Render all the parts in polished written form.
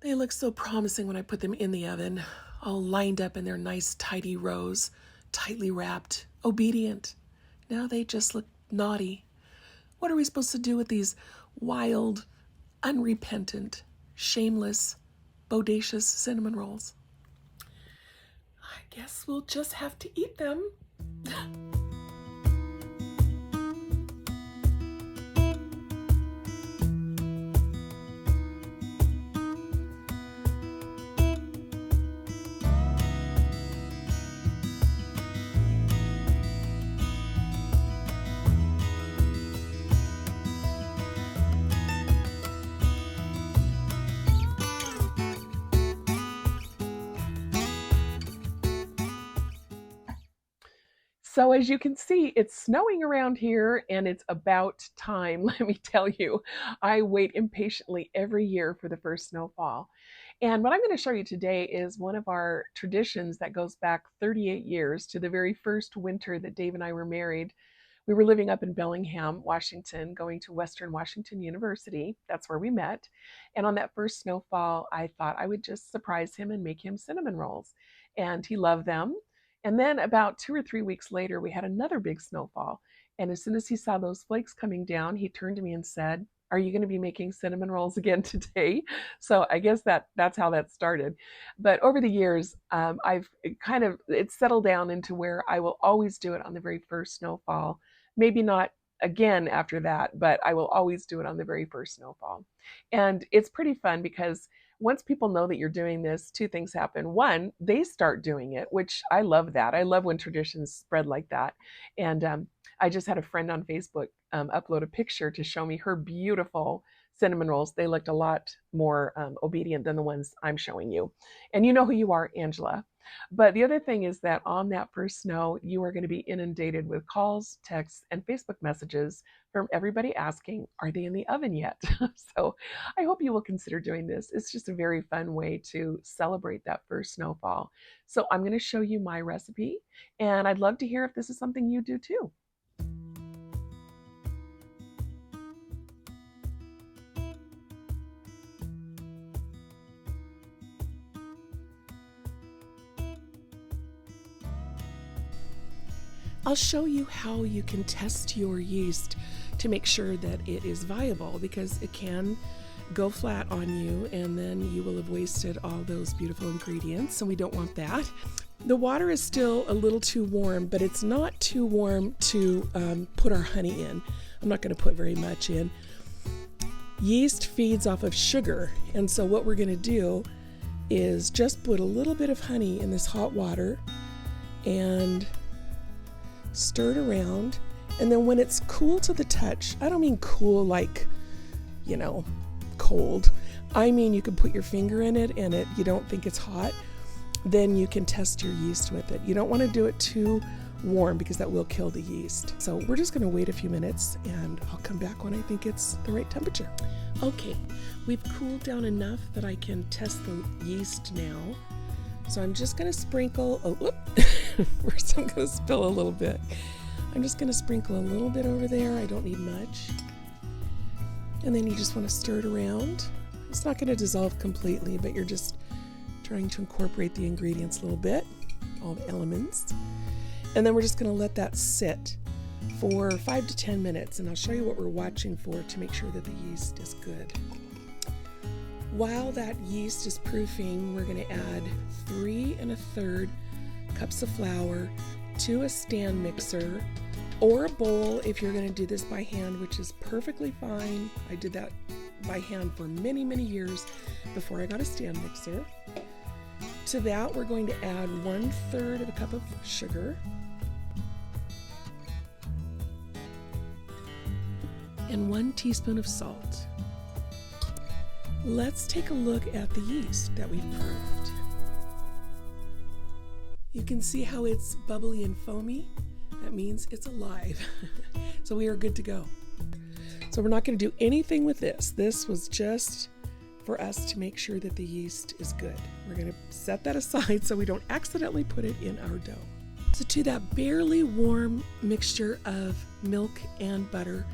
They look so promising when I put them in the oven, all lined up in their nice tidy rows, tightly wrapped, obedient. Now they just look naughty. What are we supposed to do with these wild, unrepentant, shameless, bodacious cinnamon rolls? I guess we'll just have to eat them. So as you can see, it's snowing around here and it's about time, let me tell you. I wait impatiently every year for the first snowfall. And what I'm going to show you today is one of our traditions that goes back 38 years to the very first winter that Dave and I were married. We were living up in Bellingham, Washington, going to Western Washington University. That's where we met. And on that first snowfall, I thought I would just surprise him and make him cinnamon rolls. And he loved them. And then about 2 or 3 weeks later, we had another big snowfall. And as soon as he saw those flakes coming down, he turned to me and said, "Are you going to be making cinnamon rolls again today?" So I guess that's how that started. But over the years, I've it's settled down into where I will always do it on the very first snowfall. Maybe not again after that, but I will always do it on the very first snowfall. And it's pretty fun because once people know that you're doing this, two things happen. One, they start doing it, which I love that. I love when traditions spread like that. And I just had a friend on Facebook upload a picture to show me her beautiful cinnamon rolls. They looked a lot more obedient than the ones I'm showing you. And you know who you are, Angela. But the other thing is that on that first snow, you are going to be inundated with calls, texts, and Facebook messages from everybody asking, are they in the oven yet? So I hope you will consider doing this. It's just a very fun way to celebrate that first snowfall. So I'm going to show you my recipe, and I'd love to hear if this is something you do too. I'll show you how you can test your yeast to make sure that it is viable, because it can go flat on you and then you will have wasted all those beautiful ingredients, and we don't want that. The water is still a little too warm, but it's not too warm to put our honey in. I'm not going to put very much in. Yeast feeds off of sugar, and so what we're going to do is just put a little bit of honey in this hot water and stir it around. And then when it's cool to the touch, I don't mean cool like, cold. I mean you can put your finger in it and you don't think it's hot, then you can test your yeast with it. You don't want to do it too warm because that will kill the yeast. So we're just going to wait a few minutes and I'll come back when I think it's the right temperature. Okay, we've cooled down enough that I can test the yeast now. So I'm just going to sprinkle, first I'm going to spill a little bit. I'm just going to sprinkle a little bit over there. I don't need much. And then you just want to stir it around. It's not going to dissolve completely, but you're just trying to incorporate the ingredients a little bit, all the elements. And then we're just going to let that sit for 5 to 10 minutes, and I'll show you what we're watching for to make sure that the yeast is good. While that yeast is proofing, we're going to add 3 1/3 cups of flour to a stand mixer or a bowl if you're going to do this by hand, which is perfectly fine. I did that by hand for many, many years before I got a stand mixer. To that, we're going to add 1/3 of a cup of sugar and 1 teaspoon of salt. Let's take a look at the yeast that we've proofed. You can see how it's bubbly and foamy. That means it's alive. So we are good to go. So we're not going to do anything with this. This was just for us to make sure that the yeast is good. We're going to set that aside so we don't accidentally put it in our dough. So to that barely warm mixture of milk and butter,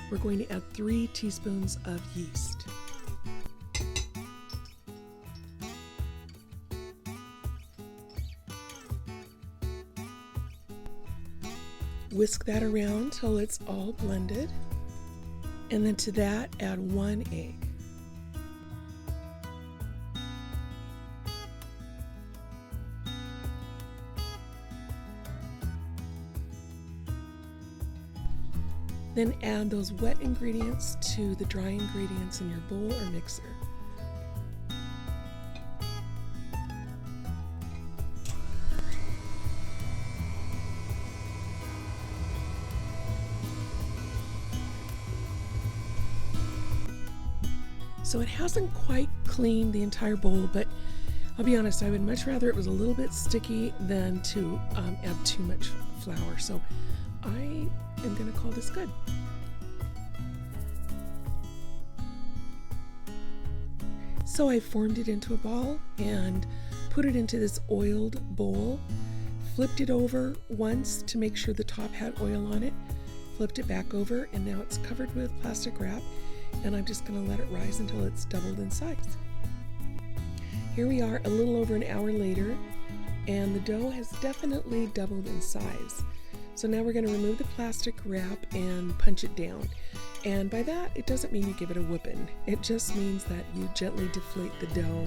we're going to add 3 teaspoons of yeast. Whisk that around till it's all blended. And then to that, add 1 egg. Then add those wet ingredients to the dry ingredients in your bowl or mixer. So it hasn't quite cleaned the entire bowl, but I'll be honest, I would much rather it was a little bit sticky than to add too much flour. So I am going to call this good. So I formed it into a ball and put it into this oiled bowl, flipped it over once to make sure the top had oil on it, flipped it back over, and now it's covered with plastic wrap, and I'm just going to let it rise until it's doubled in size. Here we are a little over an hour later, and the dough has definitely doubled in size. So now we're going to remove the plastic wrap and punch it down. And by that, it doesn't mean you give it a whooping. It just means that you gently deflate the dough